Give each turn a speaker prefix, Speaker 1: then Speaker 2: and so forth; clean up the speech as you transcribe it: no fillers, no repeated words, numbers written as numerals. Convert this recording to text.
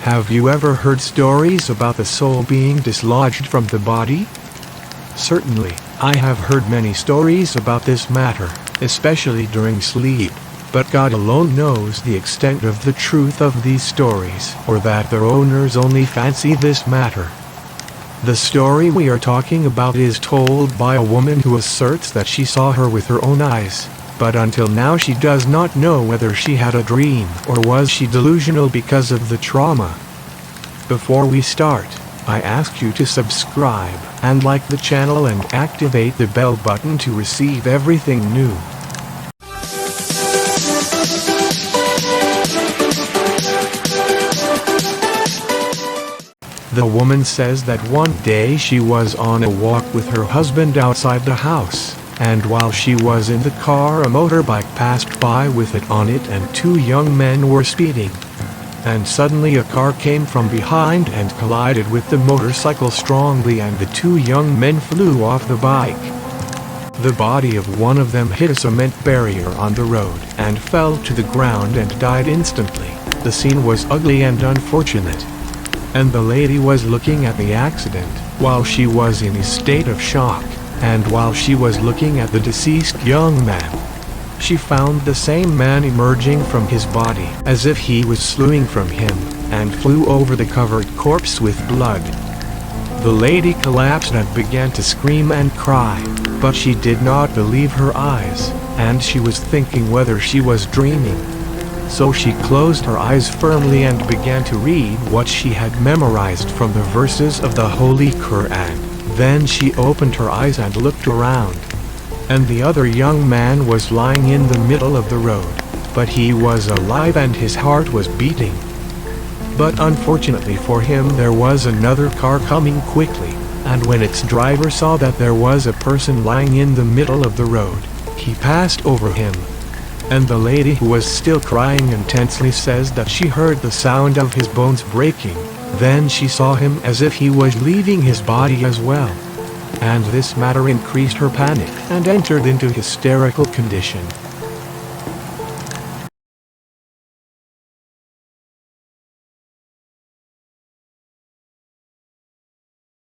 Speaker 1: Have you ever heard stories about the soul being dislodged from the body? Certainly, I have heard many stories about this matter, especially during sleep, but God alone knows the extent of the truth of these stories, or that their owners only fancy this matter. The story we are talking about is told by a woman who asserts that she saw her with her own eyes, but until now she does not know whether she had a dream or was she delusional because of the trauma. Before we start, I ask you to subscribe and like the channel and activate the bell button to receive everything new. The woman says that one day she was on a walk with her husband outside the house, and while she was in the car a motorbike passed by with it on it and two young men were speeding. And suddenly a car came from behind and collided with the motorcycle strongly and the two young men flew off the bike. The body of one of them hit a cement barrier on the road and fell to the ground and died instantly. The scene was ugly and unfortunate. And the lady was looking at the accident while she was in a state of shock, and while she was looking at the deceased young man, she found the same man emerging from his body as if he was slewing from him, and flew over the covered corpse with blood. The lady collapsed and began to scream and cry, but she did not believe her eyes, and she was thinking whether she was dreaming. So she closed her eyes firmly and began to read what she had memorized from the verses of the Holy Quran. Then she opened her eyes and looked around. And the other young man was lying in the middle of the road, but he was alive and his heart was beating. But unfortunately for him there was another car coming quickly, and when its driver saw that there was a person lying in the middle of the road, he passed over him. And the lady who was still crying intensely says that she heard the sound of his bones breaking, then she saw him as if he was leaving his body as well. And this matter increased her panic and entered into hysterical condition.